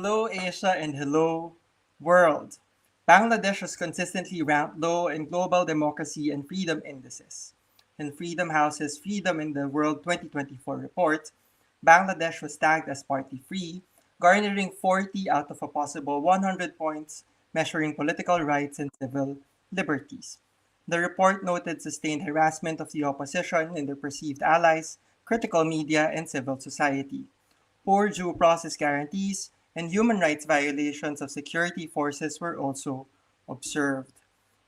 Hello, Asia, and hello, world. Bangladesh was consistently ranked low in global democracy and freedom indices. In Freedom House's Freedom in the World 2024 report, Bangladesh was tagged as party free, garnering 40 out of a possible 100 points measuring political rights and civil liberties. The report noted sustained harassment of the opposition and their perceived allies, critical media, and civil society. Poor due process guarantees, and human rights violations of security forces were also observed.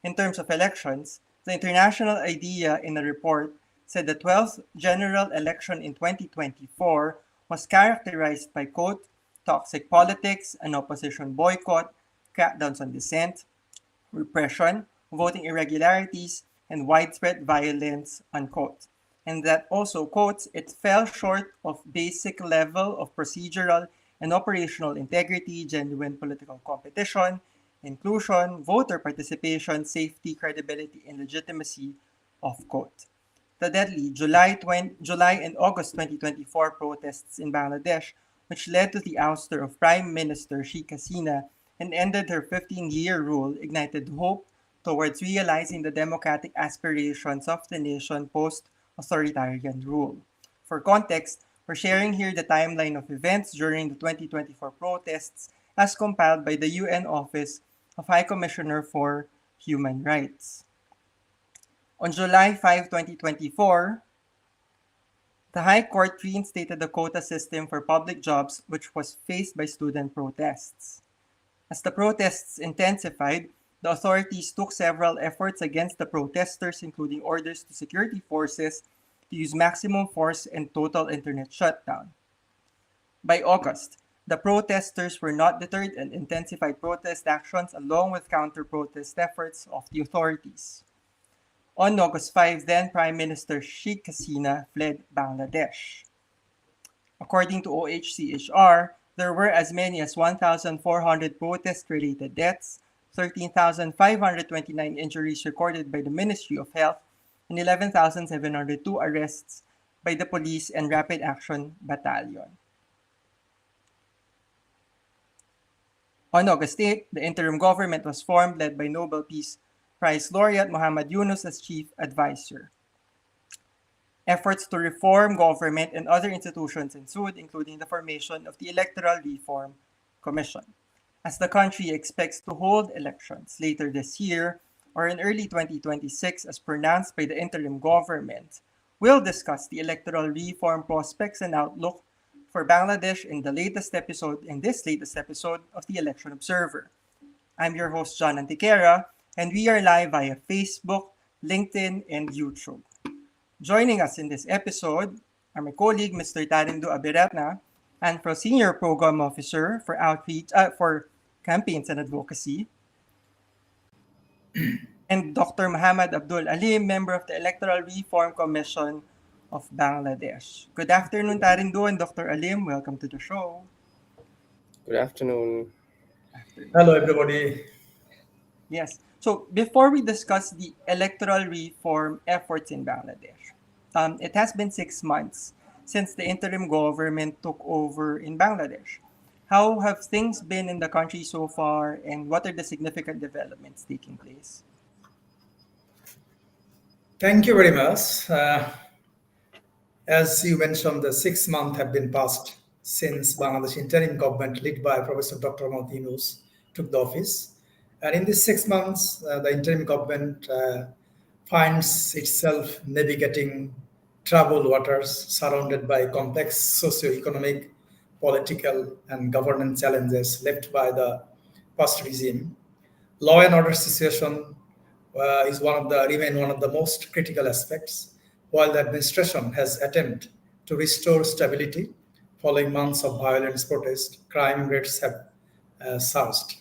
In terms of elections, the international idea in the report said the 12th general election in 2024 was characterized by, quote, toxic politics, an opposition boycott, crackdowns on dissent, repression, voting irregularities, and widespread violence, unquote. And that also quotes, it fell short of basic level of procedural and operational integrity, genuine political competition, inclusion, voter participation, safety, credibility, and legitimacy, of quote. The deadly July and August 2024 protests in Bangladesh, which led to the ouster of Prime Minister Sheikh Hasina and ended her 15-year rule, ignited hope towards realizing the democratic aspirations of the nation post-authoritarian rule. For context, we're sharing here the timeline of events during the 2024 protests as compiled by the UN Office of High Commissioner for Human Rights. On July 5, 2024, the High Court reinstated the quota system for public jobs, which was faced by student protests. As the protests intensified, the authorities took several efforts against the protesters, including orders to security forces to use maximum force and total internet shutdown. By August, the protesters were not deterred and intensified protest actions along with counter-protest efforts of the authorities. On August 5, then Prime Minister Sheikh Hasina fled Bangladesh. According to OHCHR, there were as many as 1,400 protest-related deaths, 13,529 injuries recorded by the Ministry of Health, and 11,702 arrests by the Police and Rapid Action Battalion. On August 8, the interim government was formed, led by Nobel Peace Prize laureate Muhammad Yunus as chief advisor. Efforts to reform government and other institutions ensued, including the formation of the Electoral Reform Commission. As the country expects to hold elections later this year or in early 2026 as pronounced by the interim government, we'll discuss the electoral reform prospects and outlook for Bangladesh in this latest episode of the Election Observer. I'm your host, John Antiquera, and we are live via Facebook, LinkedIn, and YouTube. Joining us in this episode are my colleague, Mr. Tharindu Abeyrathna, ANFREL Senior Program Officer for for Campaigns and Advocacy, and Dr. Muhammad Abdul Alim, member of the Electoral Reform Commission of Bangladesh. Good afternoon, Tharindu and Dr. Alim. Welcome to the show. Good afternoon. Hello, everybody. Yes. So before we discuss the electoral reform efforts in Bangladesh, it has been 6 months since the interim government took over in Bangladesh. How have things been in the country so far, and what are the significant developments taking place? Thank you very much. As you mentioned, the 6 months have been passed since Bangladesh interim government led by Professor Dr. Muhammad Yunus took the office. And in these 6 months, the interim government finds itself navigating troubled waters surrounded by complex socio-economic, political, and governance challenges left by the past regime. Law and order situation remain one of the most critical aspects, while the administration has attempted to restore stability following months of violent protest. Crime rates have surged.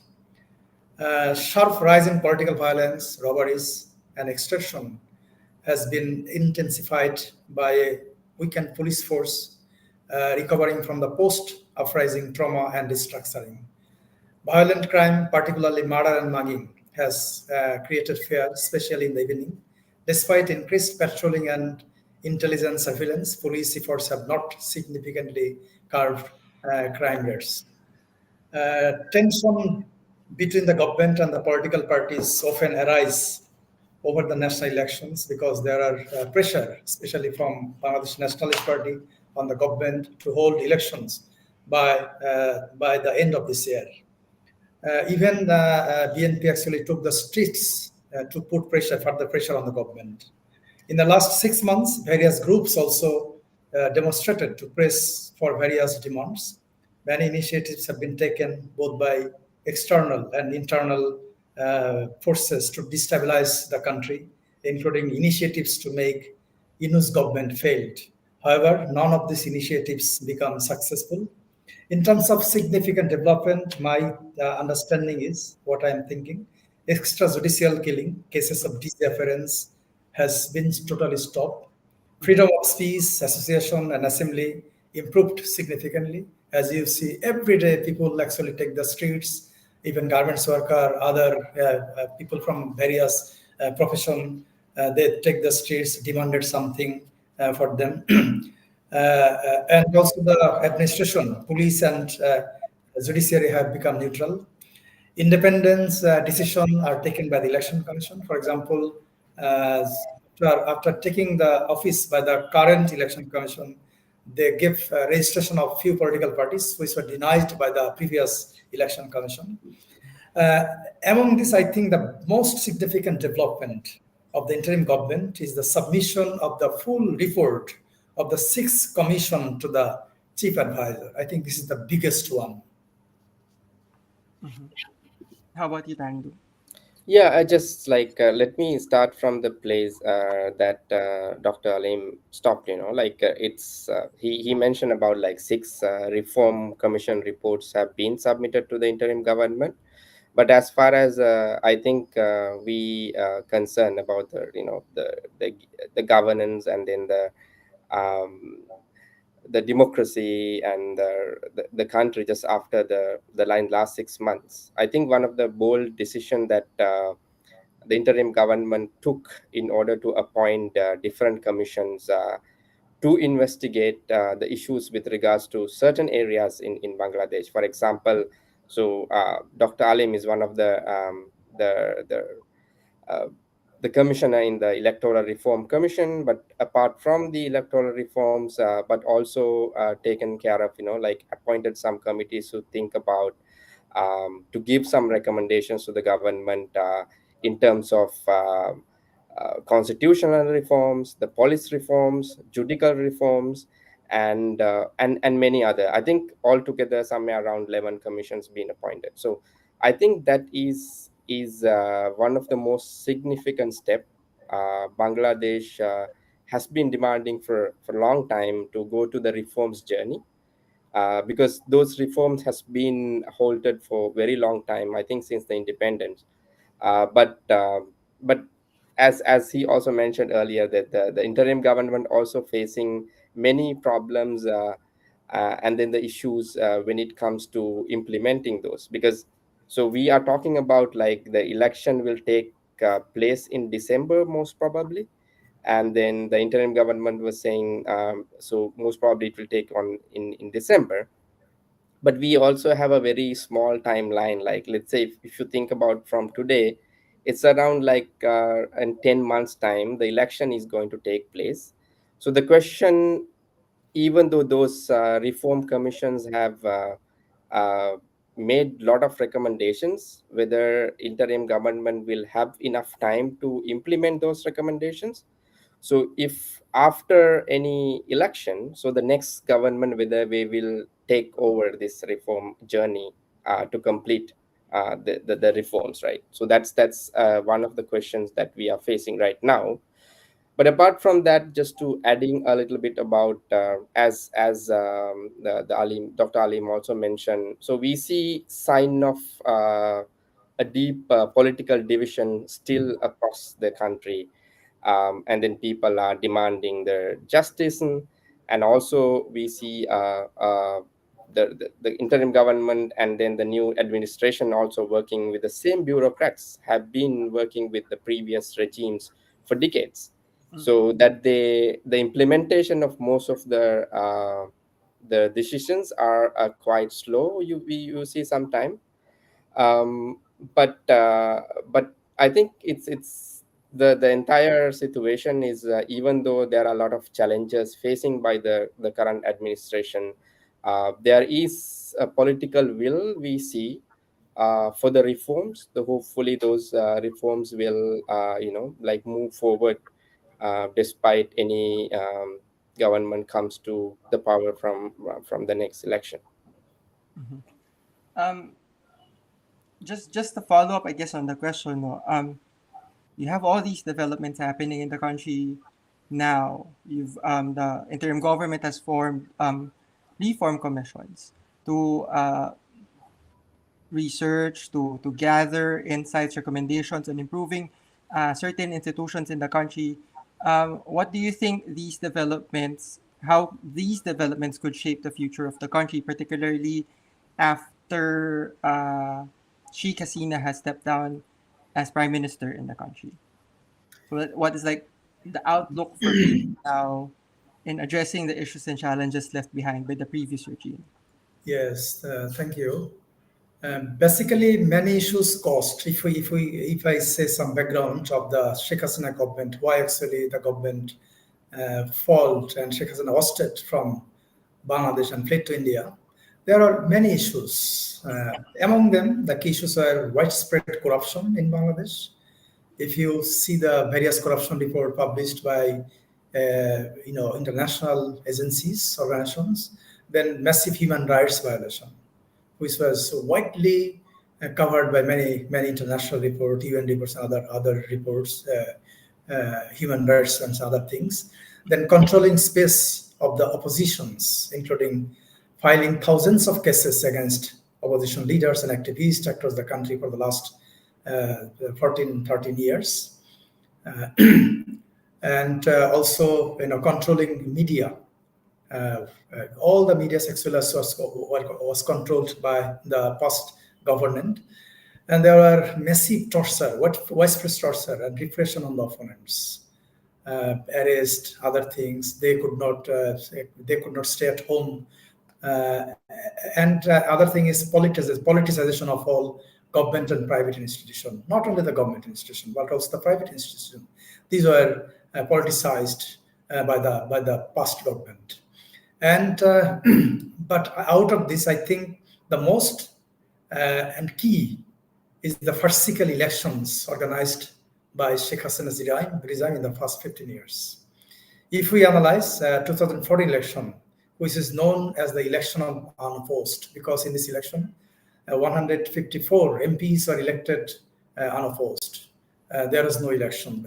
Sharp rise in political violence, robberies, and extortion has been intensified by a weakened police force recovering from the post-uprising trauma and restructuring. Violent crime, particularly murder and mugging, has created fear, especially in the evening. Despite increased patrolling and intelligence surveillance, police efforts have not significantly curbed crime rates. Tension between the government and the political parties often arise over the national elections because there are pressure, especially from Bangladesh Nationalist Party, on the government to hold elections by the end of this year. Even the BNP actually took the streets to put pressure, further pressure on the government. In the last 6 months, various groups also demonstrated to press for various demands. Many initiatives have been taken both by external and internal forces to destabilize the country, including initiatives to make Inus government failed. However, none of these initiatives become successful. In terms of significant development, my understanding is what I am thinking. Extrajudicial killing, cases of disappearance has been totally stopped. Freedom of speech, association, and assembly improved significantly. As you see, every day people actually take the streets, even garments worker, other people from various profession, they take the streets, demanded something for them. And also the administration, police and judiciary have become neutral. Independence decisions are taken by the election commission. For example, after taking the office by the current election commission, they give registration of few political parties which were denied by the previous election commission. Uh, Among this, I think the most significant development of the interim government is the submission of the full report of the sixth commission to the chief advisor. I think this is the biggest one. How about you, Tharindu? Yeah, I just like let me start from the place that Dr. Alim stopped. He mentioned about like six reform commission reports have been submitted to the interim government. But as far as I think we concern about the governance and then the democracy and the country just after the last 6 months. I think one of the bold decision that the interim government took in order to appoint different commissions to investigate the issues with regards to certain areas in Bangladesh. For example, Dr. Alim is one of uh, the commissioner in the Electoral Reform Commission. But apart from the electoral reforms, but also taken care of, like appointed some committees to think about to give some recommendations to the government in terms of constitutional reforms, the police reforms, judicial reforms, and many other. I think altogether somewhere around 11 commissions being appointed. So I think that is one of the most significant step Bangladesh has been demanding for a long time to go to the reforms journey, because those reforms has been halted for very long time, I think since the independence. But as he also mentioned earlier, that the interim government also facing many problems, and then the issues when it comes to implementing those, because so we are talking about like the election will take place in December most probably, and then the interim government was saying so most probably it will take on in December. But we also have a very small timeline, like let's say if you think about from today, it's around like in 10 months time the election is going to take place. So the question, even though those reform commissions have uh, made lot of recommendations, whether interim government will have enough time to implement those recommendations. So if after any election, so the next government, whether we will take over this reform journey to complete the reforms, right? So that's one of the questions that we are facing right now. But apart from that, just to adding a little bit about as the Alim, Dr. Alim also mentioned, so we see sign of a deep political division still across the country, and then people are demanding their justice, and also we see the interim government and then the new administration also working with the same bureaucrats have been working with the previous regimes for decades. So that the implementation of most of the the decisions are quite slow. You see sometime, um, but I think it's the entire situation is, even though there are a lot of challenges facing by the current administration, there is a political will we see for the reforms. Hopefully those reforms will like move forward despite any government comes to the power from the next election. Mhm. Um, just to follow up, I guess, on the question, no, you have all these developments happening in the country now. The interim government has formed reform commissions to research, to gather insights, recommendations on improving certain institutions in the country. What do you think how these developments could shape the future of the country, particularly after Sheikh Hasina has stepped down as prime minister in the country? So what is like the outlook for people now in addressing the issues and challenges left behind by the previous regime? Yes, thank you. Basically, many issues caused. If I say some background of the Sheikh Hasina government, why actually the government failed and Sheikh Hasina ousted from Bangladesh and fled to India, there are many issues. Among them, the key issues are widespread corruption in Bangladesh. If you see the various corruption report published by international agencies, organizations, then massive human rights violation, which was widely covered by many international reports, UN reports, and other reports, human rights and other things. Then controlling space of the oppositions, including filing thousands of cases against opposition leaders and activists across the country for the last 13 years. And also, controlling media. All the media sectors was controlled by the past government, and there were massive torture, widespread torture and repression on the opponents, arrest, other things. They could not stay at home, and other thing is politicization of all government and private institution. Not only the government institution, but also the private institution. These were politicized by the past government. And but out of this, I think the most and key is the farcical elections organized by Sheikh Hasina's regime in the past 15 years. If we analyze 2014 election, which is known as the election of unopposed, because in this election, 154 MPs were elected unopposed. There was no election.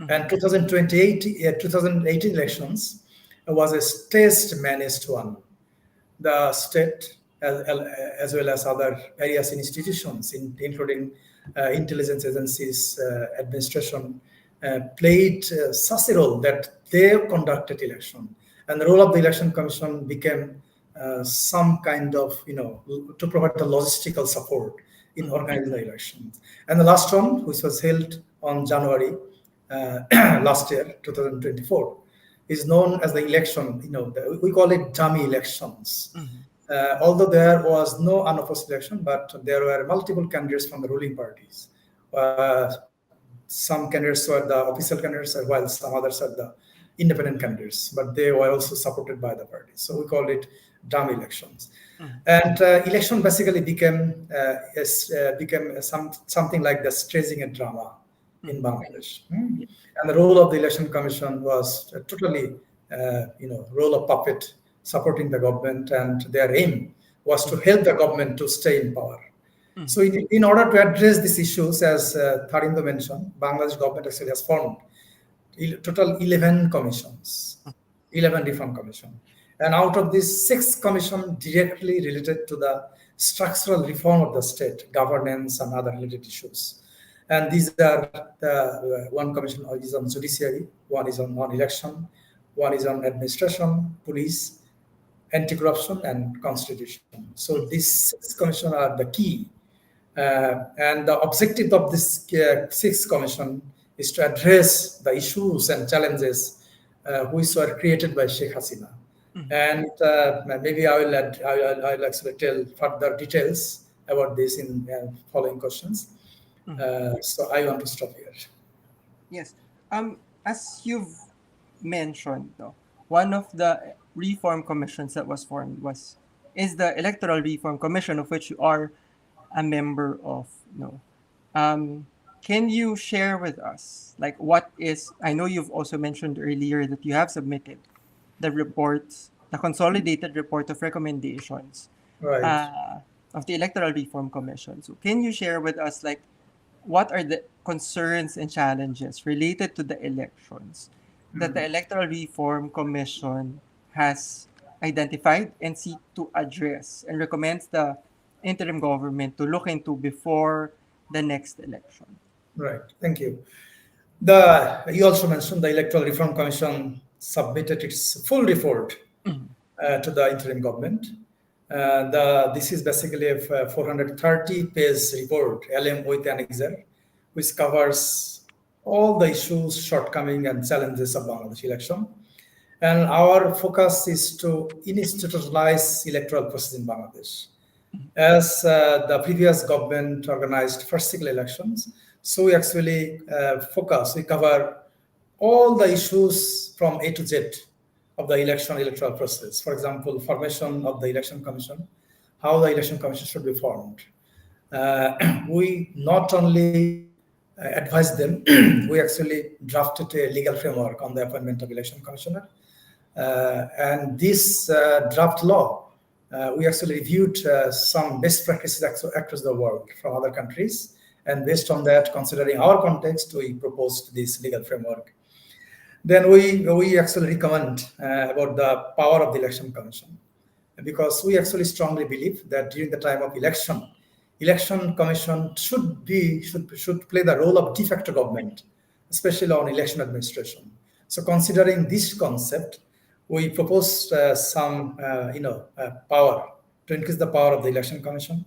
And 2018 elections was a staged managed one. The state, as well as other various institutions, including intelligence agencies, administration, played such a role that they conducted election. And the role of the election commission became some kind of, to provide the logistical support in organizing the elections. And the last one, which was held on January last year, 2024, is known as the election, we call it dummy elections. Although there was no unopposed election, but there were multiple candidates from the ruling parties. Some candidates were the official candidates, while some others are the independent candidates, but they were also supported by the parties. So we call it dummy elections. And election basically became something like the staging a drama in Bangladesh. And the role of the election commission was totally, role of puppet, supporting the government, and their aim was to help the government to stay in power. So in order to address these issues, as Tharindu mentioned, Bangladesh government actually has formed total 11 commissions, 11 reform commissions. And out of these, 6 commissions directly related to the structural reform of the state, governance and other related issues. And these are one commission is on judiciary, one is on election, one is on administration, police, anti-corruption, and constitution. So these 6 commissions are the key. And the objective of this 6th commission is to address the issues and challenges which were created by Sheikh Hasina. And maybe I'll actually tell further details about this in following questions. So I want to stop here. Yes. As you've mentioned, though, one of the reform commissions that was formed is the Electoral Reform Commission, of which you are a member of. No. Can you share with us, like, what is? I know you've also mentioned earlier that you have submitted the reports, the consolidated report of recommendations Right. of the Electoral Reform Commission. So, can you share with us, like, what are the concerns and challenges related to the elections that the Electoral Reform Commission has identified and seek to address and recommends the interim government to look into before the next election? Right. Thank you. You also mentioned the Electoral Reform Commission submitted its full report to the interim government. This is basically a 430-page report, along with annexure, which covers all the issues, shortcomings, and challenges of Bangladesh election. And our focus is to institutionalize electoral process in Bangladesh. As the previous government organized first cycle elections, so we actually we cover all the issues from A to Z of the electoral process. For example, formation of the election commission, how the election commission should be formed. We not only advised them, we actually drafted a legal framework on the appointment of election commissioner. And this draft law, we actually reviewed some best practices across the world from other countries. And based on that, considering our context, we proposed this legal framework. Then we actually recommend about the power of the election commission, because we actually strongly believe that during the time of election commission should play the role of de facto government, especially on election administration. So considering this concept, we proposed some power to increase the power of the election commission.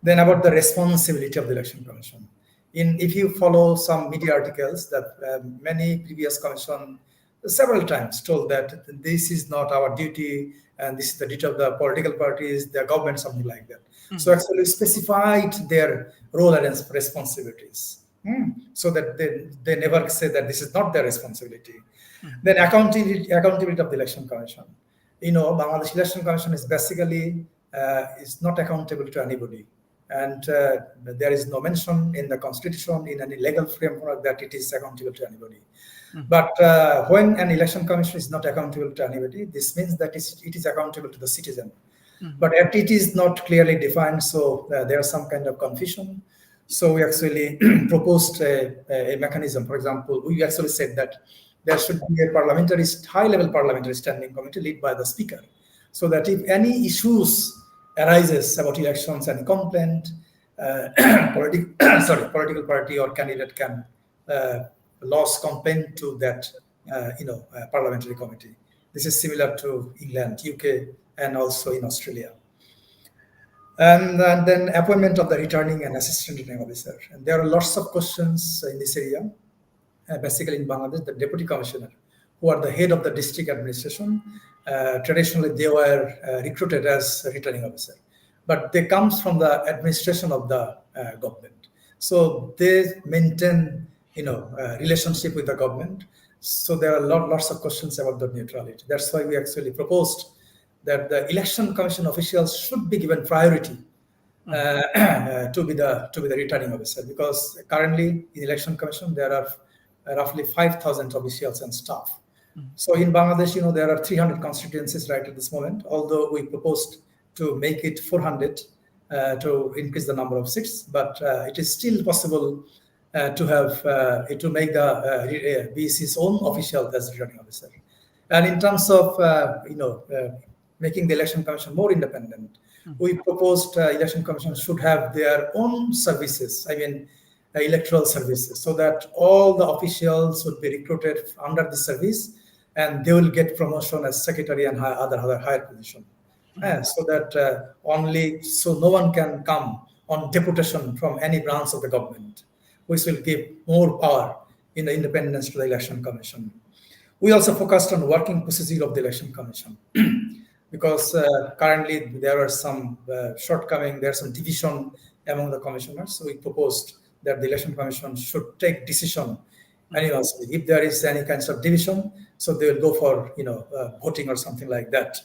Then about the responsibility of the election commission. If you follow some media articles that many previous commission several times told that this is not our duty and this is the duty of the political parties, the government, something like that. So actually specified their role and responsibilities, so that they never say that this is not their responsibility. Then accountability of the election commission. Bangladesh election commission is basically is not accountable to anybody. And there is no mention in the constitution, in any legal framework, that it is accountable to anybody. But when an election commission is not accountable to anybody, this means that it is accountable to the citizen. But it is not clearly defined, so there is some kind of confusion. So we actually proposed a mechanism. For example, we actually said that there should be a high-level parliamentary standing committee led by the speaker, so that if any issues arises about elections and complaint, political party or candidate can lodge complaint to that parliamentary committee. This is similar to England, UK, and also in Australia. And then appointment of the returning and assistant returning officer. And there are lots of questions in this area. Basically in Bangladesh, the deputy commissioner, who are the head of the district administration, traditionally they were recruited as a returning officer, but they comes from the administration of the government. So they maintain, relationship with the government. So there are lots of questions about the neutrality. That's why we actually proposed that the election commission officials should be given priority to be the returning officer, because currently in election commission there are roughly 5,000 officials and staff. So in Bangladesh, there are 300 constituencies right at this moment, although we proposed to make it 400 to increase the number of seats, but it is still possible to make the BEC's own official as returning officer. And in terms of making the election commission more independent, we proposed election commission should have their own services, electoral services, so that all the officials would be recruited under the service, and they will get promotion as secretary and other higher position. So that no one can come on deputation from any branch of the government, which will give more power in the independence to the election commission. We also focused on working procedure of the election commission. because currently there are some shortcoming, there's some division among the commissioners. So we proposed that the election commission should take decision anonymously. If there is any kinds of division, so they will go for voting or something like that.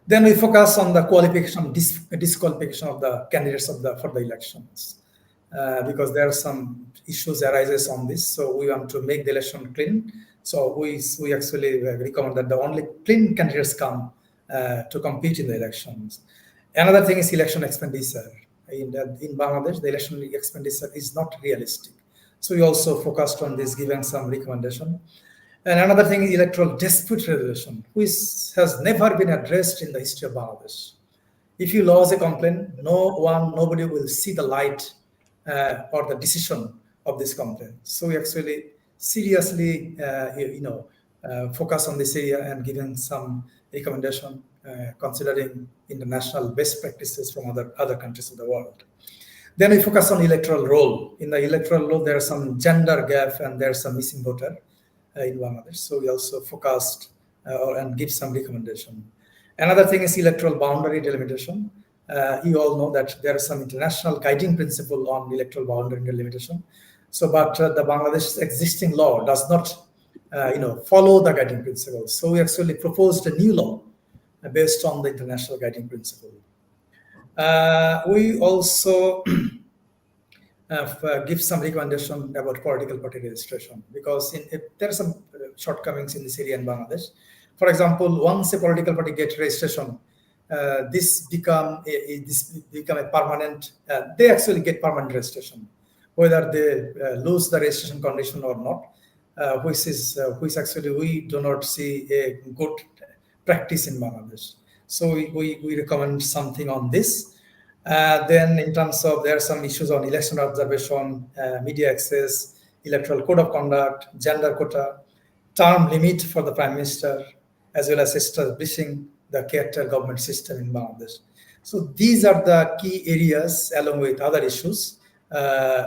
Then we focus on the qualification, disqualification of the candidates for the elections, because there are some issues arises on this. So we want to make the election clean. So we actually recommend that the only clean candidates come to compete in the elections. Another thing is election expenditure. In Bangladesh, the election expenditure is not realistic. So we also focused on this, giving some recommendation. And another thing is electoral dispute resolution, which has never been addressed in the history of Bangladesh. If you lodge a complaint, nobody will see the light or the decision of this complaint. So we actually seriously, focus on this area and giving some recommendation, considering international best practices from other countries of the world. Then we focus on electoral roll. In the electoral roll, there are some gender gap and there's some missing voter in Bangladesh. So we also focused and give some recommendation. Another thing is electoral boundary delimitation. You all know that there is some international guiding principle on electoral boundary delimitation. So, but the Bangladesh existing law does not, follow the guiding principle. So we actually proposed a new law based on the international guiding principle. We also give some recommendation about political party registration, because there are some shortcomings in this area in Bangladesh. For example, once a political party gets registration, this become a permanent. They actually get permanent registration, whether they lose the registration condition or not, which actually we do not see a good practice in Bangladesh. So we recommend something on this. Then in terms of, there are some issues on election observation, media access, electoral code of conduct, gender quota, term limit for the prime minister, as well as establishing the caretaker government system in Bangladesh. So these are the key areas, along with other issues,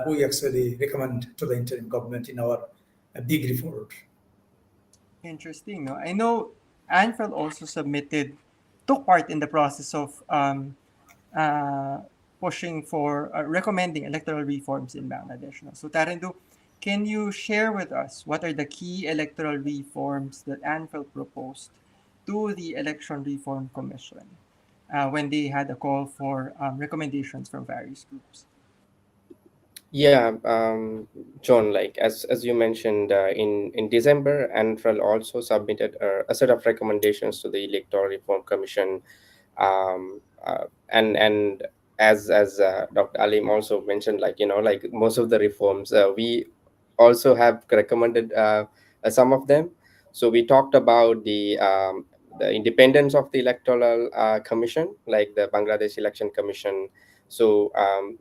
we actually recommend to the interim government in our big report. Interesting. No, I know ANFREL also took part in the process of uh, pushing for recommending electoral reforms in Bangladesh. No? So Tharindu, can you share with us what are the key electoral reforms that ANFREL proposed to the Election Reform Commission when they had a call for recommendations from various groups? Yeah, John, like as you mentioned, in December, ANFREL also submitted a set of recommendations to the Electoral Reform Commission, and as Dr. Alim also mentioned, like like most of the reforms, we also have recommended some of them. So we talked about the independence of the Electoral Commission, like the Bangladesh Election Commission. So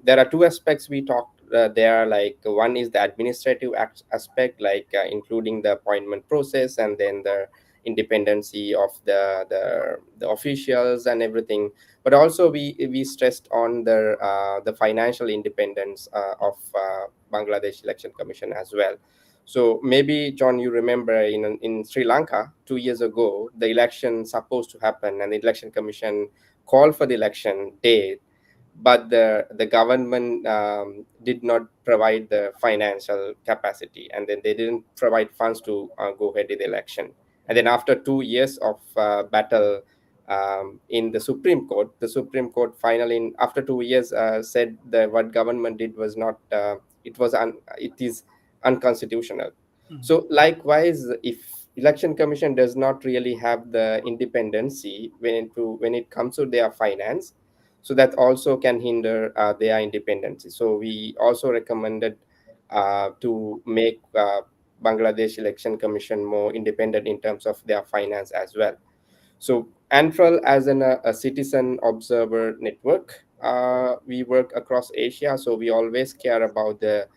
there are two aspects we talked there. Like one is the administrative aspect, like including the appointment process, and then the independency of the officials and everything. But also we stressed on the financial independence of Bangladesh Election Commission as well. So maybe, John, you remember in Sri Lanka 2 years ago, the election supposed to happen, and the election commission called for the election day, but the government did not provide the financial capacity, and then they didn't provide funds to go ahead with the election. And then after 2 years of battle in the Supreme Court finally, after 2 years, said that what government did was not, it is unconstitutional. Mhm. So likewise, if election commission does not really have the independency when it comes to their finance, so that also can hinder their independence. So we also recommended to make Bangladesh Election Commission more independent in terms of their finance as well. So ANFREL, as a citizen observer network, we work across Asia, so we always care about the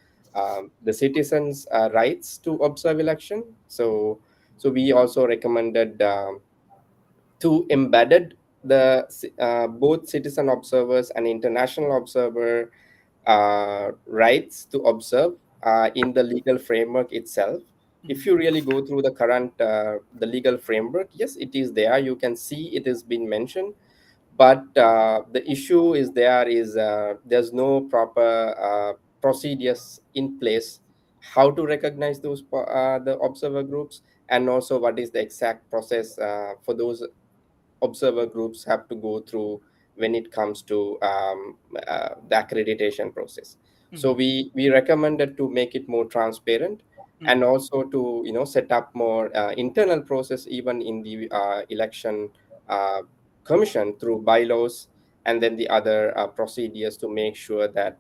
citizens' rights to observe election. So we also recommended to embedded both citizen observers and international observer rights to observe in the legal framework itself. if you really go through the current the legal framework, yes, it is there, you can see it has been mentioned. But the issue is there's no proper procedures in place how to recognize the observer groups, and also what is the exact process for those observer groups have to go through when it comes to the accreditation process. So we recommended to make it more transparent, and also to set up more internal process even in the election uh, commission through bylaws, and then the other procedures to make sure that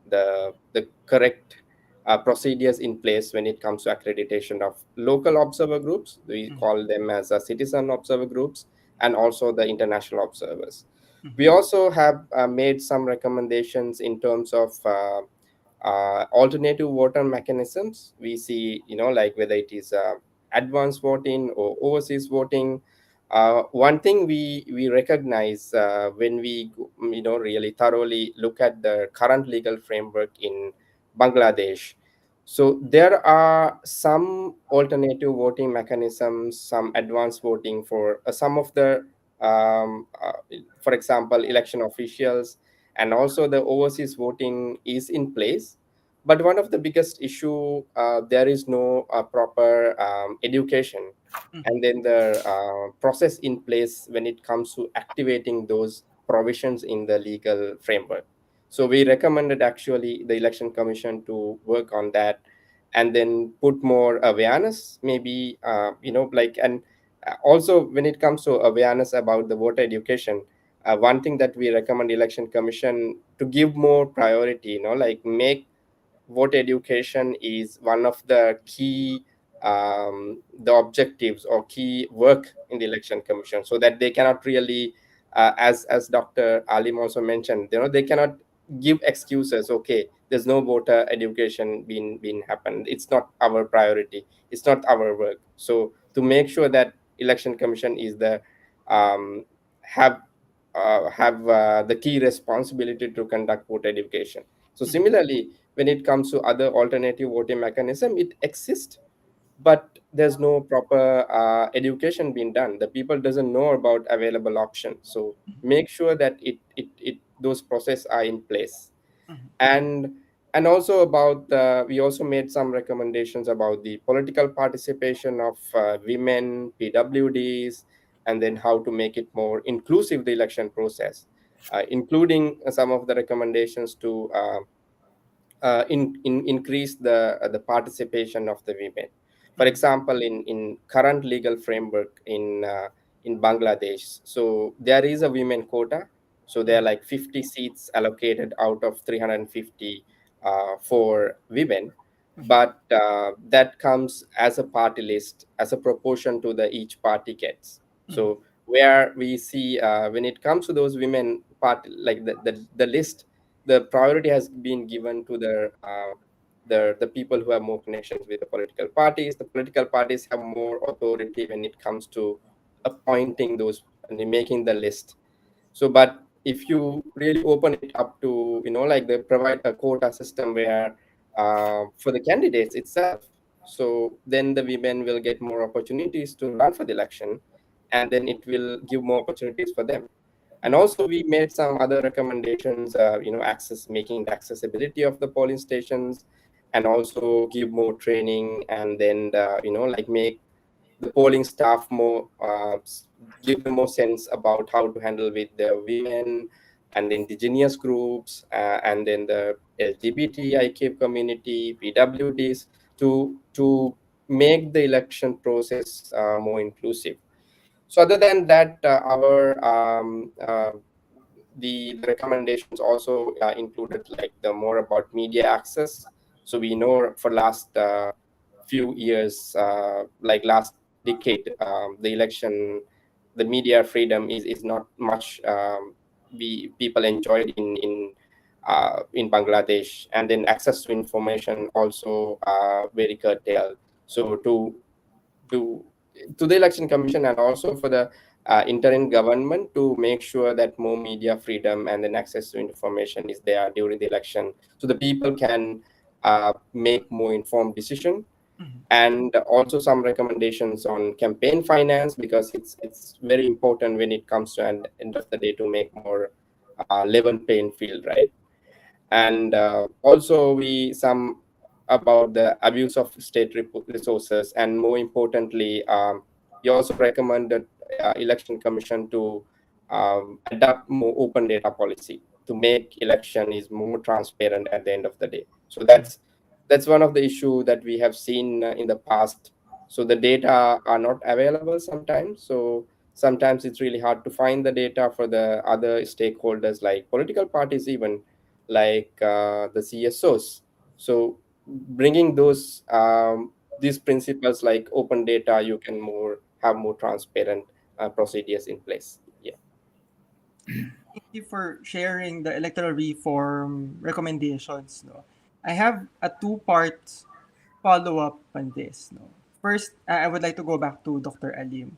the correct procedures in place when it comes to accreditation of local observer groups, we call them as citizen observer groups, and also the international observers. We also have made some recommendations in terms of alternative voter mechanisms. We see, like whether it is advanced voting or overseas voting. One thing we recognize when we really thoroughly look at the current legal framework in Bangladesh. So there are some alternative voting mechanisms, some advanced voting for some of the, for example, election officials, and also the overseas voting is in place. But one of the biggest issue, there is no proper education, and then the process in place when it comes to activating those provisions in the legal framework. So we recommended actually the election commission to work on that, and then put more awareness, maybe like, and also when it comes to awareness about the voter education, one thing that we recommend election commission to give more priority, like make voter education is one of the key the objectives or key work in the election commission, so that they cannot really as Dr. Alim also mentioned, they cannot give excuses. Okay, there's no voter education being happened, it's not our priority, it's not our work. So to make sure that election commission is the um, have the key responsibility to conduct voter education. So similarly, when it comes to other alternative voting mechanism, it exists, but there's no proper education being done. The people doesn't know about available options. So make sure that it those processes are in place. and and also about we also made some recommendations about the political participation of women PWDs, and then how to make it more inclusive, the election process, including some of the recommendations to increase the participation of the women. For example, in current legal framework in Bangladesh, so there is a women quota. So there are like 50 seats allocated out of 350 for women, but that comes as a party list, as a proportion to the each party gets. So where we see when it comes to those women party, like the list, the priority has been given to the people who have more connections with the political parties. The political parties have more authority when it comes to appointing those and making the list. So, but if you really open it up to, like they provide a quota system where for the candidates itself, so then the women will get more opportunities to run for the election, and then it will give more opportunities for them. And also we made some other recommendations, making the accessibility of the polling stations, and also give more training, and then like make the polling staff more give them more sense about how to handle with the women and the indigenous groups, and then the LGBTIQ community, PWDs, to make the election process more inclusive. So other than that, our the recommendations also included like the more about media access. So we know for last few years, like last decade, the election, the media freedom is not much we people enjoyed in Bangladesh, and then access to information also very curtailed. So to to the election commission, and also for the interim government, to make sure that more media freedom and then access to information is there during the election, so the people can make more informed decision. and also some recommendations on campaign finance, because it's very important when it comes to end of the day to make more level playing field, right? And also we some about the abuse of state resources, and more importantly, we also recommended election commission to adopt more open data policy to make election is more transparent at the end of the day. So that's one of the issue that we have seen in the past. So the data are not available sometimes, so sometimes it's really hard to find the data for the other stakeholders like political parties, even like the CSOs. So bringing these principles like open data, you can more have more transparent procedures in place. Yeah. Thank you for sharing the electoral reform recommendations. No, I have a two-part follow-up on this. No, first, I would like to go back to Dr. Alim,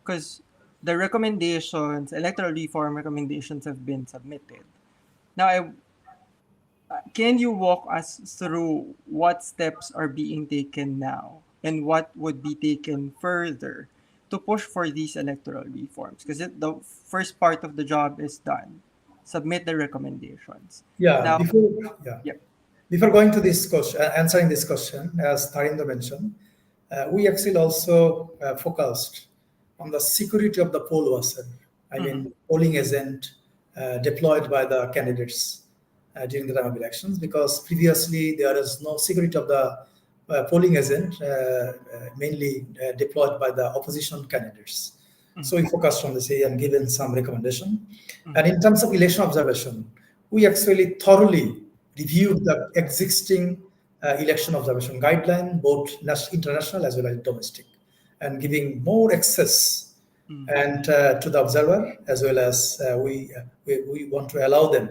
because the recommendations, electoral reform recommendations, have been submitted. Now, can you walk us through what steps are being taken now and what would be taken further to push for these electoral reforms? Because the first part of the job is done. Submit the recommendations. Yeah, Now, yeah. yep. Before going to this question, answering this question, as Tharindu mentioned, we actually also focused on the security of the poll worker. I mean, polling agent deployed by the candidates during the time of elections, because previously there is no security of the polling agent, mainly deployed by the opposition candidates. So we focused on this area and given some recommendation. And in terms of election observation, we actually thoroughly reviewed the existing election observation guideline, both international as well as domestic, and giving more access and to the observer, as well as we want to allow them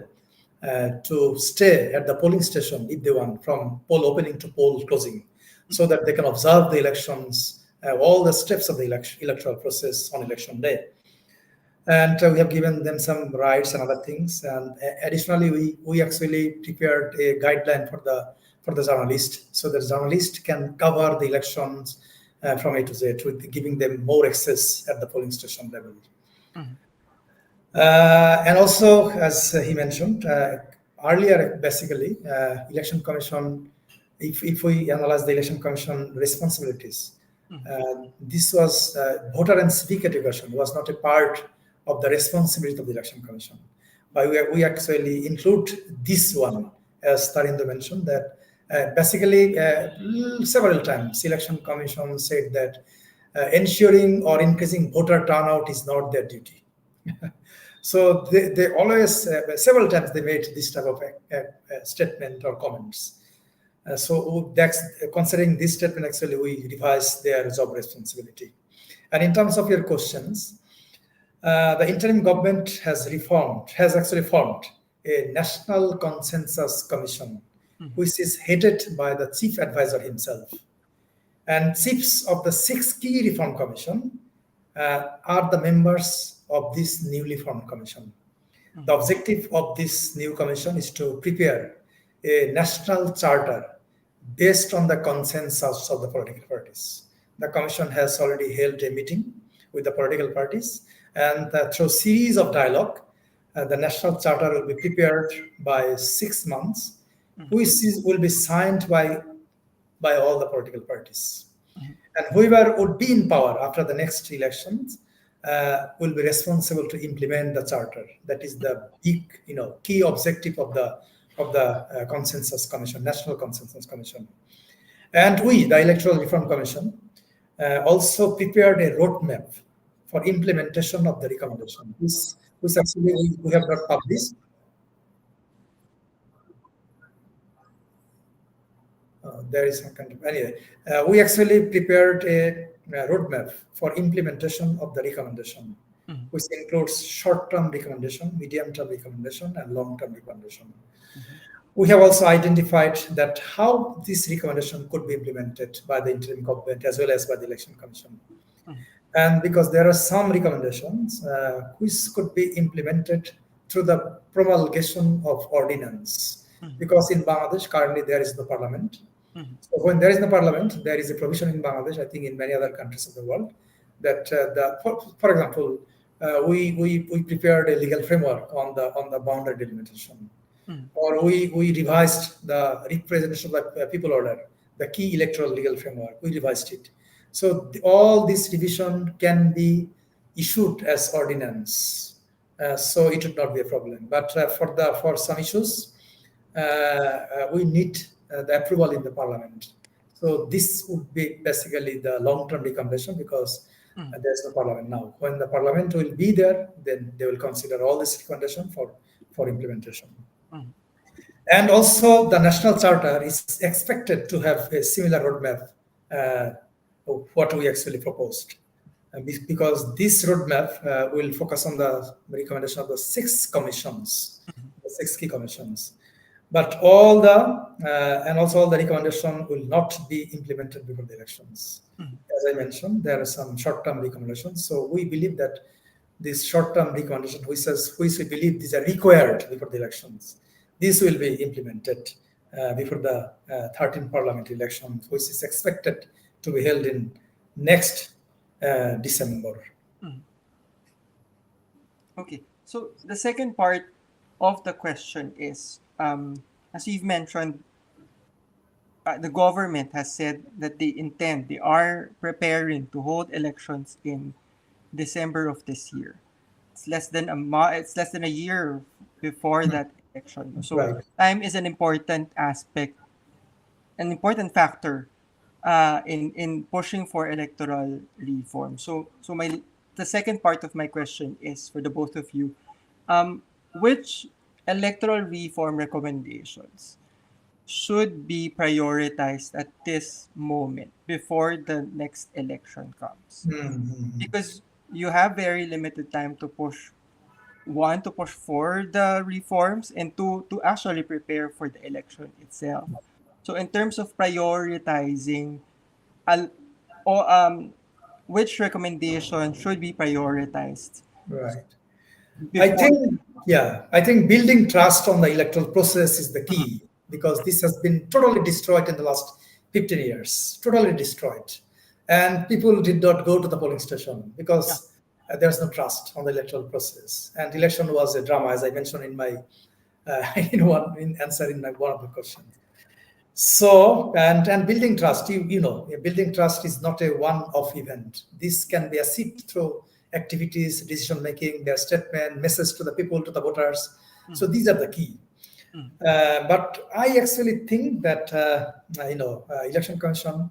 to stay at the polling station if they want, from poll opening to poll closing, so that they can observe the elections, all the steps of the electoral process on election day. And we have given them some rights and other things. And additionally, we actually prepared a guideline for the journalist, so the journalist can cover the elections from A to Z, with giving them more access at the polling station level. And also, as he mentioned earlier, basically, election commission, if we analyze the election commission responsibilities, this was voter and civic education was not a part of the responsibility of the election commission. But we actually include this one, as Tharindu mentioned, that basically several times election commission said that ensuring or increasing voter turnout is not their duty. So they always, several times they made this type of statement or comments. So that's, considering this statement, actually we revised their job responsibility. And in terms of your questions, the interim government has actually formed a national consensus commission, which is headed by the chief advisor himself. And chiefs of the 6 key reform commission are the members of this newly formed commission. The objective of this new commission is to prepare a national charter based on the consensus of the political parties. The commission has already held a meeting with the political parties, and through a series of dialogue, the national charter will be prepared by 6 months, which will be signed by all the political parties. And whoever would be in power after the next elections will be responsible to implement the charter. That is the big, key objective of the consensus commission, national consensus commission. And we, the Electoral Reform Commission, also prepared a roadmap for implementation of the recommendation. This actually we have not published. There is some kind of, anyway, we actually prepared a roadmap for implementation of the recommendation, which includes short-term recommendation, medium-term recommendation, and long-term recommendation. We have also identified that how this recommendation could be implemented by the interim government as well as by the election commission. And because there are some recommendations which could be implemented through the promulgation of ordinance, because in Bangladesh currently there is no parliament. So when there is no parliament, there is a provision in Bangladesh, I think in many other countries of the world, that for example, we prepared a legal framework on the boundary delimitation, or we revised the representation of the people order, the key electoral legal framework. We revised it. So all this revision can be issued as ordinance, so it would not be a problem. But for some issues, we need the approval in the parliament. So this would be basically the long-term recommendation, because there's no parliament now. When the parliament will be there, then they will consider all this recommendation for implementation. And also the national charter is expected to have a similar roadmap of what we actually proposed. Because this roadmap will focus on the recommendation of the 6 commissions, the 6 key commissions. But all the recommendation will not be implemented before the elections. As I mentioned, there are some short-term recommendations. So we believe that this short-term recommendation, which we believe these are required before the elections, this will be implemented before the 13th parliamentary election, which is expected to be held in next December. Okay, so the second part of the question is, as you've mentioned, the government has said that they are preparing to hold elections in December of this year. It's less than a year before that election. So Right. time is an important aspect, an important factor in pushing for electoral reform. So the second part of my question is for the both of you, which electoral reform recommendations should be prioritized at this moment before the next election comes? Because you have very limited time to push for the reforms, and to actually prepare for the election itself. So in terms of prioritizing, which recommendation should be prioritized Right. before? I think building trust on the electoral process is the key, because this has been totally destroyed in the last 15 years, totally destroyed. And people did not go to the polling station because there's no trust on the electoral process. And election was a drama, as I mentioned in my answering one of the questions. So, and building trust, building trust is not a one-off event. This can be achieved through activities, decision making, their statement, message to the people, to the voters. So these are the key. But I actually think that election commission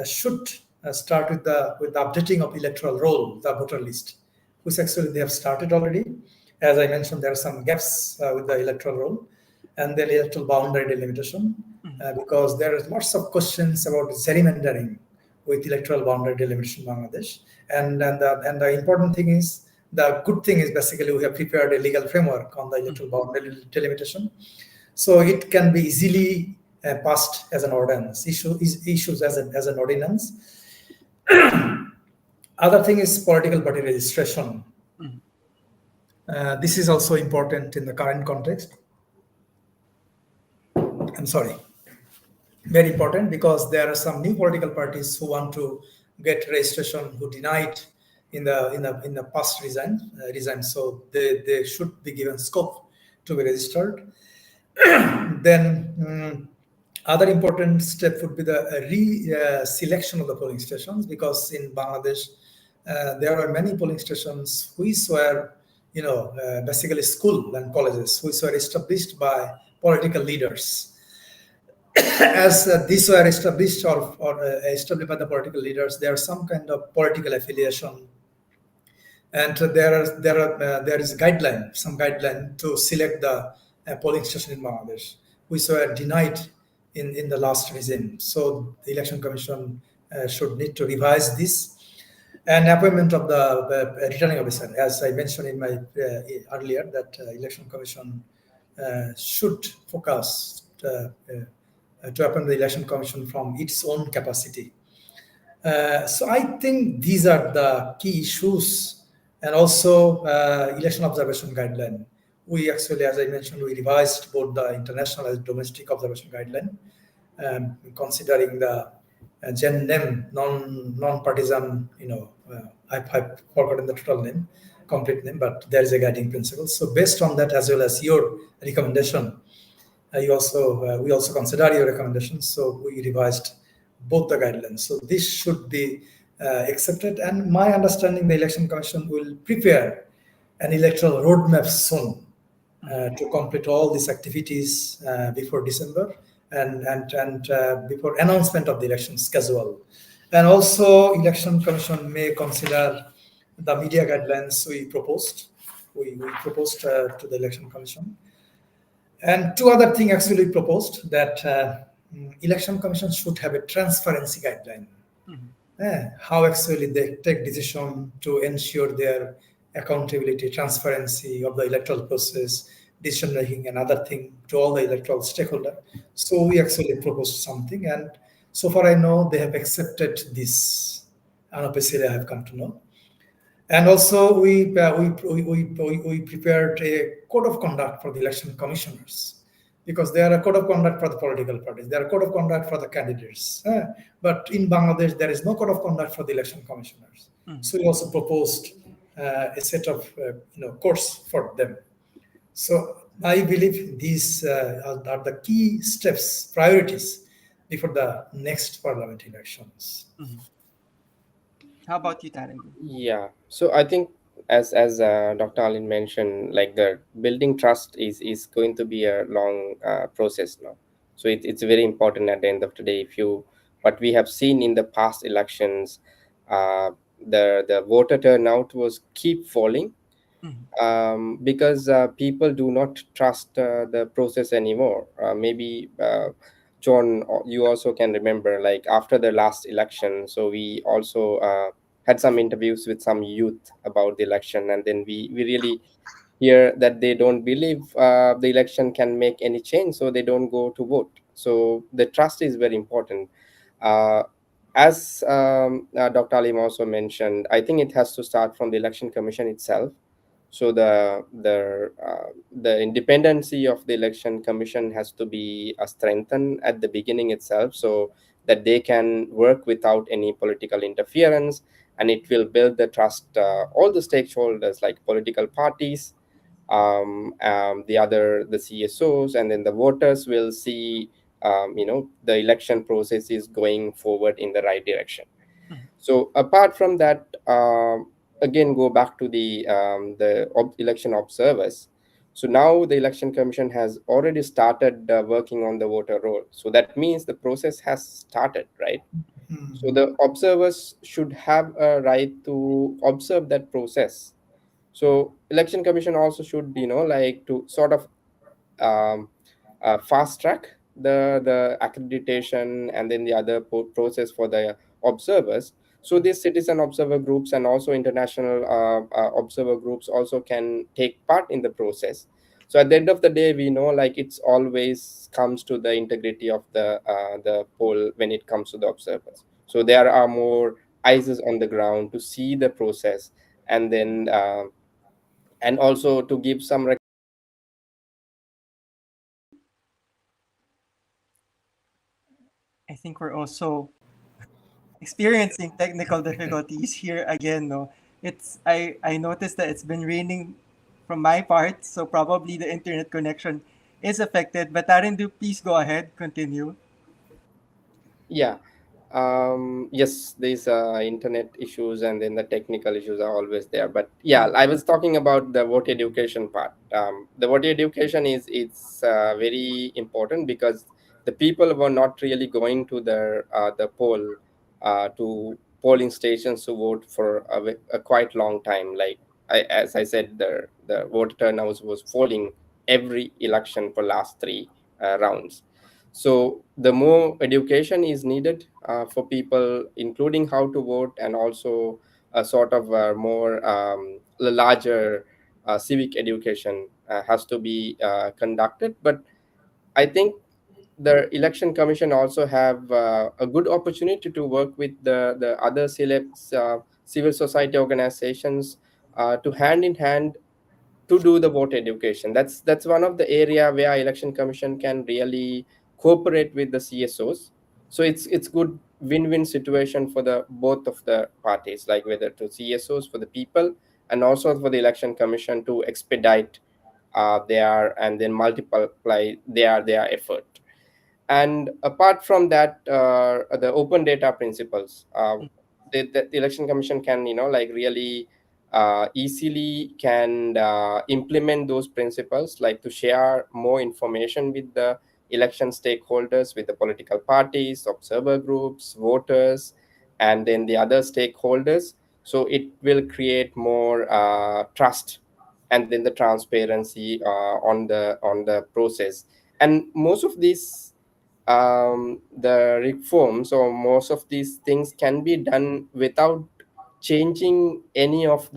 should start with the updating of electoral roll, the voter list, which actually they have started already. As I mentioned, there are some gaps with the electoral roll and the electoral boundary delimitation, because there are lots of questions about gerrymandering with electoral boundary delimitation in Bangladesh. And the important thing is, the good thing is basically we have prepared a legal framework on the electoral boundary delimitation. So it can be easily passed as an ordinance, issues as an ordinance. Other thing is political party registration. This is also important in the current context. I'm sorry. Very important, because there are some new political parties who want to get registration who denied in the past resign. So they should be given scope to be registered. Then other important step would be the selection of the polling stations, because in Bangladesh there are many polling stations which were basically school and colleges which were established by political leaders. As these were established or established by the political leaders, there are some kind of political affiliation, and there is some guideline to select the polling station in Bangladesh, which were denied in the last regime. So the election commission should need to revise this. And appointment of the returning officer, as I mentioned in my earlier, that election commission should focus to appoint the election commission from its own capacity. So I think these are the key issues, and also election observation guideline. We actually, as I mentioned, we revised both the international and domestic observation guideline. considering the gen name non-partisan, I've forgotten the total name, complete name, but there is a guiding principle. So based on that, as well as your recommendation, we also consider your recommendations. So we revised both the guidelines. So this should be accepted. And my understanding, the Election Commission will prepare an electoral roadmap soon to complete all these activities before December and before announcement of the election schedule. And also, Election Commission may consider the media guidelines we proposed. We proposed to the Election Commission. And two other things actually proposed that Election Commission should have a transparency guideline. How actually they take decision to ensure their accountability, transparency of the electoral process, decision making, and other thing to all the electoral stakeholder. So we actually proposed something, and so far I know they have accepted this. Unofficially, I have come to know. And also, we prepared a code of conduct for the election commissioners, because there are a code of conduct for the political parties, there are a code of conduct for the candidates. But in Bangladesh, there is no code of conduct for the election commissioners. So we also proposed a set of course for them. So I believe these are the key steps, priorities before the next parliament elections. How about you, Tharindu? Yeah, so I think as Dr. Alin mentioned, like the building trust is going to be a long process now. So it's very important at the end of the day. If you what we have seen in the past elections, the voter turnout was keep falling because people do not trust the process anymore. Maybe John, you also can remember, like after the last election, so we also had some interviews with some youth about the election, and then we really hear that they don't believe the election can make any change, so they don't go to vote. So the trust is very important. Uh, as Dr. Alim also mentioned, I think it has to start from the election commission itself. So the independency of the election commission has to be strengthened at the beginning itself, so that they can work without any political interference, and it will build the trust, all the stakeholders like political parties, the CSOs, and then the voters will see the election process is going forward in the right direction. So apart from that, again go back to the election observers. So now the election commission has already started working on the voter roll. So that means the process has started, right? So the observers should have a right to observe that process. So election commission also should, like to sort of um, fast track the accreditation and then the other process for the observers. So these citizen observer groups and also international observer groups also can take part in the process. So at the end of the day, we know like it's always comes to the integrity of the poll when it comes to the observers. So there are more eyes on the ground to see the process, and then and also to give some I think we're also experiencing technical difficulties here again. No, I noticed that it's been raining from my part, so probably the internet connection is affected. But Tarindu, please go ahead, continue. Yeah. Yes, these internet issues and then the technical issues are always there. But yeah, I was talking about the voter education part. The voter education is it's very important because the people were not really going to the poll to polling stations to vote for a quite long time. Like as I said, the voter turnout was falling every election for last three rounds. So the more education is needed for people, including how to vote, and also a sort of more larger civic education has to be conducted. But I think the election commission also have a good opportunity to work with the other civil society organizations to hand in hand to do the voter education. That's one of the area where election commission can really cooperate with the CSOs. So it's good win-win situation for the both of the parties, like whether to CSOs for the people and also for the election commission to expedite their and then multiply their effort. And apart from that, the open data principles, the election commission can like really easily can implement those principles, like to share more information with the election stakeholders, with the political parties, observer groups, voters, and then the other stakeholders. So it will create more trust and then the transparency on the process. And most of these the reforms or most of these things can be done without changing any of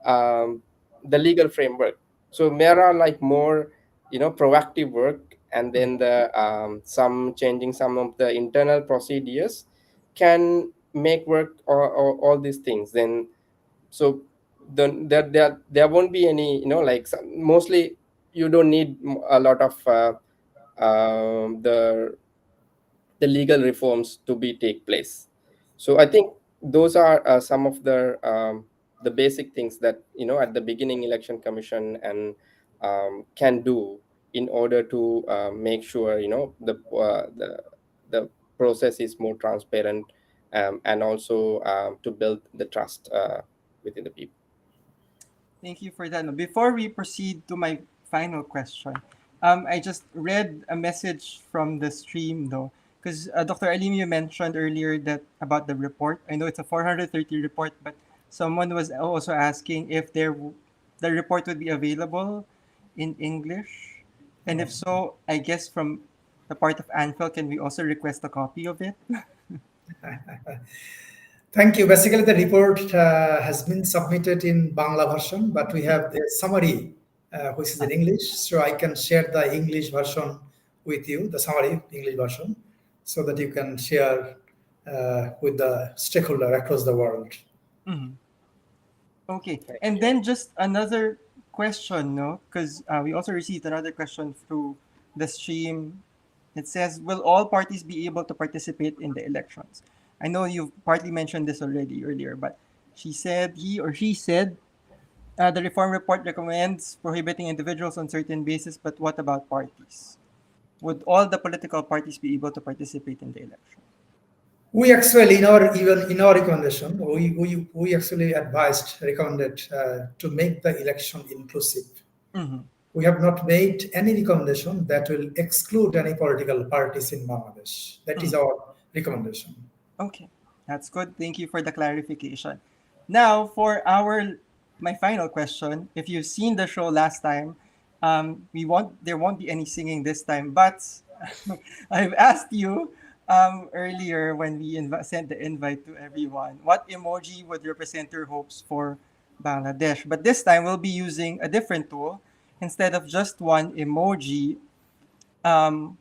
um, the legal framework. So there are like more proactive work, and then the some changing some of the internal procedures can make work or all these things. Then so there won't be any like mostly you don't need a lot of the legal reforms to be take place. So I think those are some of the basic things that at the beginning election commission and can do in order to make sure the process is more transparent, and also to build the trust within the people. Thank you for that. Before we proceed to my final question, I just read a message from the stream though, because Dr. Alim, you mentioned earlier that about the report. I know it's a 430 report, but someone was also asking if the report would be available in English, and if so, I guess from the part of ANFREL, can we also request a copy of it? Thank you. Basically, the report has been submitted in Bangla version, but we have the summary, which is in English. So I can share the English version with you, the summary English version, so that you can share with the stakeholder across the world. Mhm. Okay, and then just another question, no? Because we also received another question through the stream. It says, will all parties be able to participate in the elections? I know you've partly mentioned this already earlier, but he or she said, the reform report recommends prohibiting individuals on certain basis, but what about parties? Would all the political parties be able to participate in the election? We actually, even in our recommendation, we actually recommended to make the election inclusive. Mm-hmm. We have not made any recommendation that will exclude any political parties in Bangladesh. That is our recommendation. Okay, that's good. Thank you for the clarification. Now, for my final question. If you've seen the show last time, there won't be any singing this time. But I've asked you earlier when we sent the invite to everyone, what emoji would represent your hopes for Bangladesh? But this time we'll be using a different tool. Instead of just one emoji, um,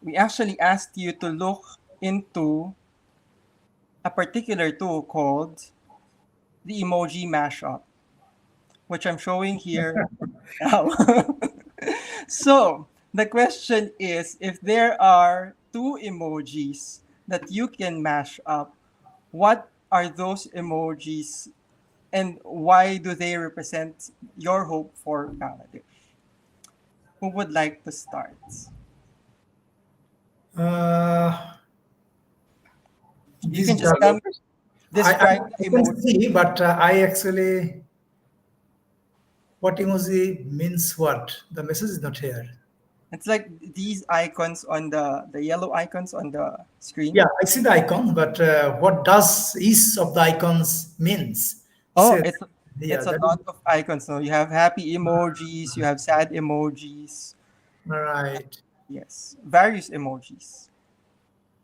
we actually asked you to look into a particular tool called the emoji mashup, which I'm showing here now. So the question is, if there are two emojis that you can mash up, what are those emojis and why do they represent your hope for Bangladesh? Who would like to start? Uh, You this can just tell me, describe I the can emoji. see, but I actually, what emoji means what? The message is not here. It's like these icons on the yellow icons on the screen. Yeah, I see the icon, but what does each of the icons means? Oh, So, yeah, it's a that is lot of icons. So you have happy emojis, you have sad emojis. right. Yes, various emojis.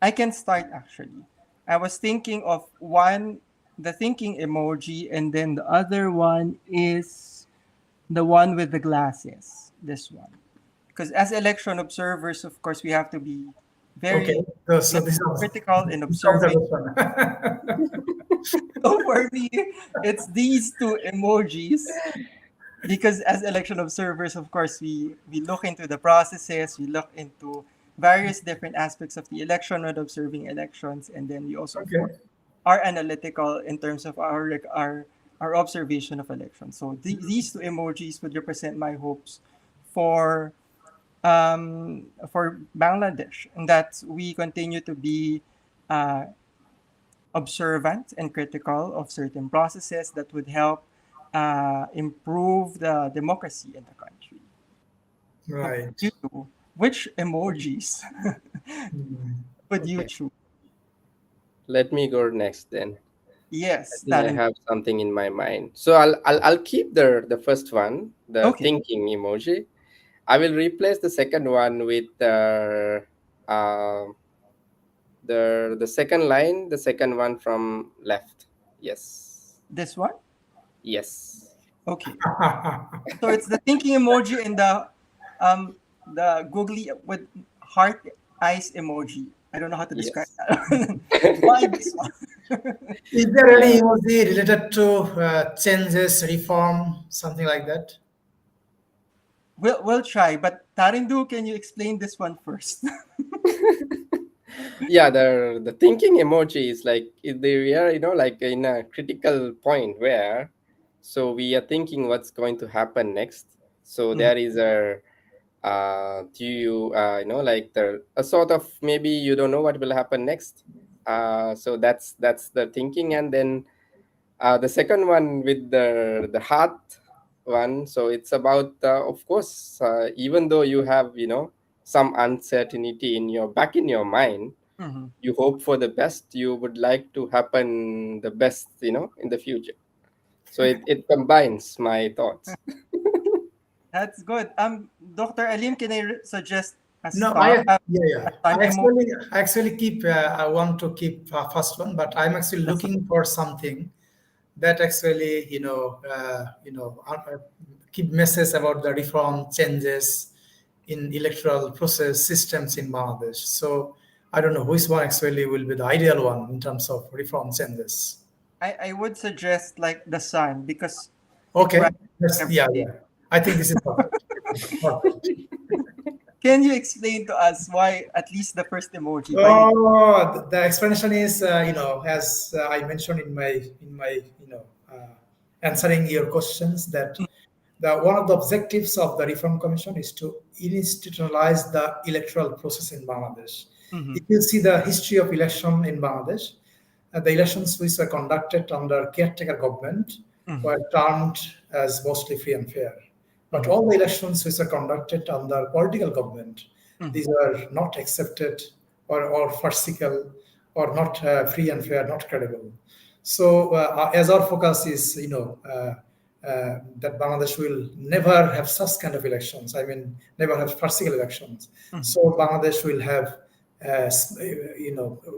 I can start actually. I was thinking of the thinking emoji, and then the other one is the one with the glasses. This one. Because as election observers, of course, we have to be Okay, very so this is critical in this observing. observation. So for me, it's these two emojis. because as election observers, of course, we look into the processes, we look into various different aspects of the election when observing elections, and then we also, of course, Okay. are analytical in terms of our observation of elections. So these two emojis would represent my hopes for Bangladesh, and that we continue to be uh, observant and critical of certain processes that would help improve the democracy in the country. How about Right. you? Which emojis Mm. would you Okay. choose? Let me go next then. I Yes, think I Tharindu. have something in my mind. So I'll keep the first one, the Okay, thinking emoji. I will replace the second one with uh, the second line, the second one from left. Yes. this one. Yes. Okay, so it's the thinking emoji and the googly with heart eyes emoji. I don't know how to describe Yes. that. Why this one? Is there any Yeah. emoji related to changes, reform, something like that? We'll try, but Tarindu, can you explain this one first? Yeah, the thinking emoji is like we are, like in a critical point where, so we are thinking what's going to happen next. So Mhm, there is do you like a sort of, maybe you don't know what will happen next. So that's the thinking. And then the second one with the heart one, so it's about, of course, even though you have, some uncertainty in your back in your mind, mhm. you hope for the best, you would like to happen the best, in the future. So it combines my thoughts. That's good. Dr. Alim, can I suggest a No, star, yeah, a yeah. sun emoji? I actually keep. I want to keep first one, but I'm actually The sun. looking for something that actually, keep message about the reform changes in electoral process systems in Bangladesh. So I don't know which one actually will be the ideal one in terms of reform changes. I would suggest like the sun because it Okay, rises that's every yeah, day. yeah. I think this is perfect. Perfect. Can you explain to us why at least the first emoji? Why did Oh, the explanation is, as I mentioned in my answering your questions, that the one of the objectives of the Reform Commission is to institutionalize the electoral process in Bangladesh. mm-hmm, If you see the history of election in Bangladesh, the elections which were conducted under caretaker government mm-hmm, were termed as mostly free and fair. But mm-hmm, all the elections which are conducted under political government, mm-hmm, these are not accepted or farcical or not free and fair, not credible. So as our focus is, that Bangladesh will never have such kind of elections. I mean, never have farcical elections. mm-hmm. So Bangladesh will have,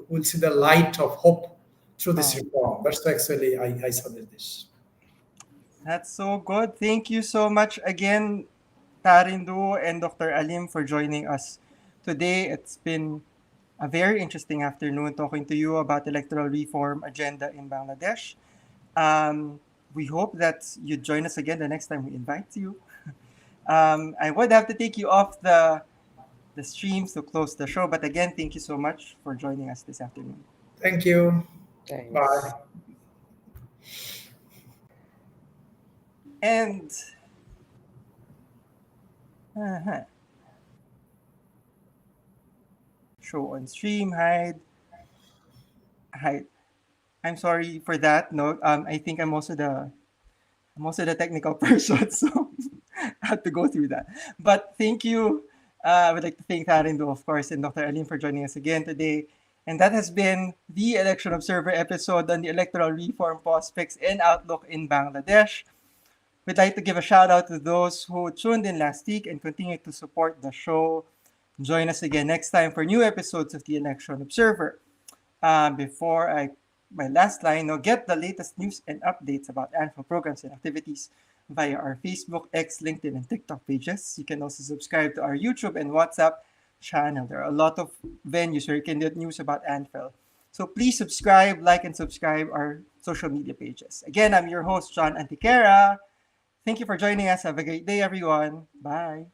will see the light of hope through this Oh, reform. That's why actually I suggest this. that's so good. Thank you so much again, Tarindu and Dr. Alim, for joining us today. It's been a very interesting afternoon talking to you about electoral reform agenda in Bangladesh. Um, we hope that you join us again the next time we invite you. I would have to take you off the streams to close the show, but again, thank you so much for joining us this afternoon. Thank you. Thanks. Bye. And uh show on stream, hide. I'm sorry for that. No, I think I'm also the technical person, so I had to go through that. But thank you. I would like to thank Tarindo, of course, and Dr. Alim for joining us again today. And that has been the Election Observer episode on the electoral reform prospects and outlook in Bangladesh. We'd like to give a shout out to those who tuned in last week and continue to support the show. Join us again next time for new episodes of the Election Observer. Before I my last line, now get the latest news and updates about ANFREL programs and activities via our Facebook, X, LinkedIn, and TikTok pages. You can also subscribe to our YouTube and WhatsApp channel. There are a lot of venues where you can get news about ANFREL. So please subscribe, like, and subscribe our social media pages. Again, I'm your host, John Antiquera. Thank you for joining us. Have a great day, everyone. Bye.